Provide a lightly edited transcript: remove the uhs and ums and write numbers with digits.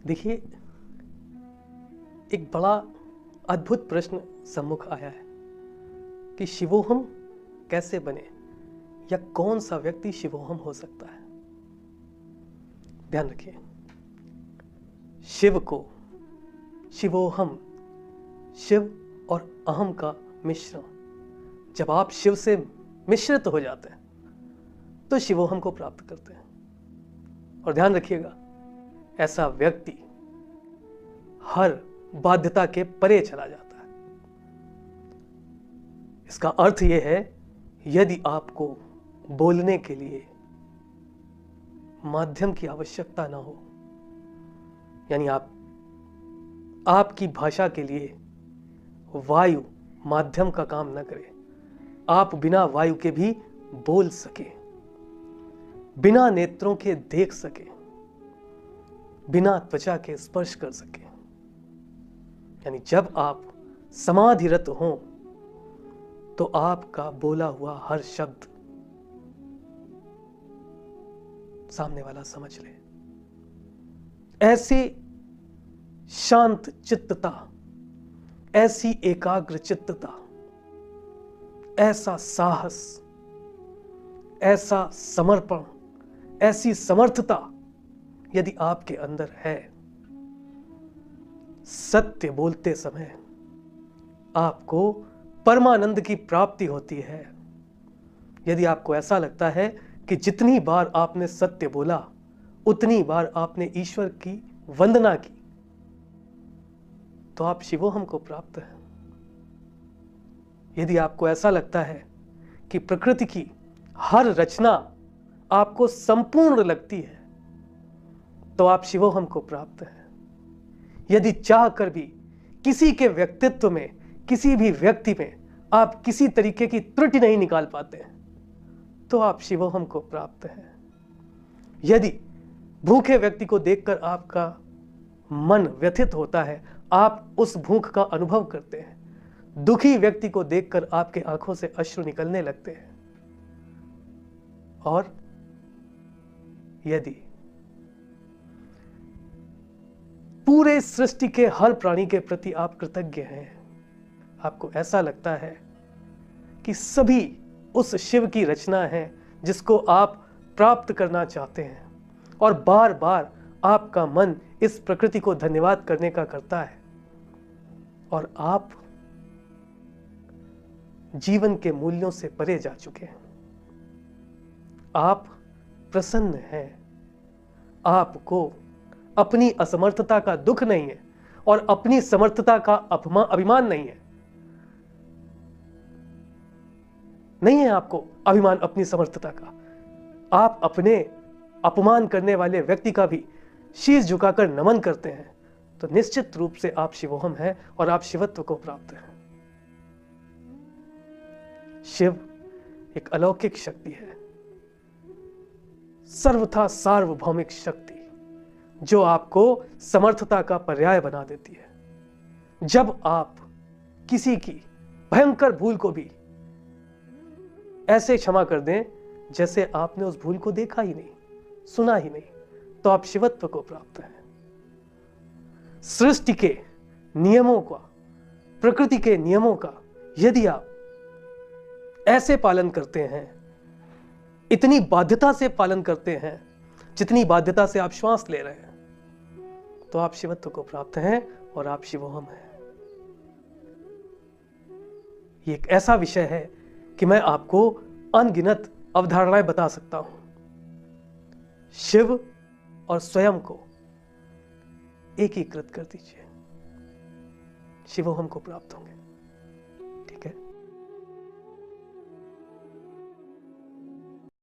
देखिए, एक बड़ा अद्भुत प्रश्न सम्मुख आया है कि शिवोहम कैसे बने या कौन सा व्यक्ति शिवोहम हो सकता है। ध्यान रखिए, शिव को शिवोहम, शिव और अहम का मिश्रण, जब आप शिव से मिश्रित हो जाते हैं तो शिवोहम को प्राप्त करते हैं। और ध्यान रखिएगा, ऐसा व्यक्ति हर बाध्यता के परे चला जाता है। इसका अर्थ यह है, यदि आपको बोलने के लिए माध्यम की आवश्यकता ना हो, यानी आपकी भाषा के लिए वायु माध्यम का काम न करे, आप बिना वायु के भी बोल सके, बिना नेत्रों के देख सके, बिना त्वचा के स्पर्श कर सके, यानी जब आप समाधिरत हों तो आपका बोला हुआ हर शब्द सामने वाला समझ ले। ऐसी शांत चित्तता, ऐसी एकाग्र चित्तता, ऐसा साहस, ऐसा समर्पण, ऐसी समर्थता यदि आपके अंदर है, सत्य बोलते समय आपको परमानंद की प्राप्ति होती है। यदि आपको ऐसा लगता है कि जितनी बार आपने सत्य बोला उतनी बार आपने ईश्वर की वंदना की, तो आप शिवोहम को प्राप्त हैं। यदि आपको ऐसा लगता है कि प्रकृति की हर रचना आपको संपूर्ण लगती है, तो आप शिवोहम को प्राप्त हैं। यदि चाह कर भी किसी के व्यक्तित्व में, किसी भी व्यक्ति में आप किसी तरीके की त्रुटि नहीं निकाल पाते हैं, तो आप शिवोहम को प्राप्त हैं। यदि भूखे व्यक्ति को देखकर आपका मन व्यथित होता है, आप उस भूख का अनुभव करते हैं, दुखी व्यक्ति को देखकर आपके आंखों से अश्रु निकलने लगते हैं, और यदि पूरे सृष्टि के हर प्राणी के प्रति आप कृतज्ञ हैं, आपको ऐसा लगता है कि सभी उस शिव की रचना है जिसको आप प्राप्त करना चाहते हैं, और बार बार आपका मन इस प्रकृति को धन्यवाद करने का करता है, और आप जीवन के मूल्यों से परे जा चुके हैं, आप प्रसन्न हैं, आपको अपनी असमर्थता का दुख नहीं है और अपनी समर्थता का अभिमान नहीं है। नहीं है आपको अभिमान अपनी समर्थता का। आप अपने अपमान करने वाले व्यक्ति का भी शीश झुकाकर नमन करते हैं, तो निश्चित रूप से आप शिवोहम हैं और आप शिवत्व को प्राप्त हैं। शिव एक अलौकिक शक्ति है, सर्वथा सार्वभौमिक शक्ति, जो आपको समर्थता का पर्याय बना देती है। जब आप किसी की भयंकर भूल को भी ऐसे क्षमा कर दें जैसे आपने उस भूल को देखा ही नहीं, सुना ही नहीं, तो आप शिवत्व को प्राप्त हैं। सृष्टि के नियमों का, प्रकृति के नियमों का यदि आप ऐसे पालन करते हैं, इतनी बाध्यता से पालन करते हैं जितनी बाध्यता से आप श्वास ले रहे हैं, तो आप शिवत्व को प्राप्त हैं और आप शिवोहम हैं। ये एक ऐसा विषय है कि मैं आपको अनगिनत अवधारणाएं बता सकता हूं। शिव और स्वयं को एकीकृत कर दीजिए, शिवोहम को प्राप्त होंगे।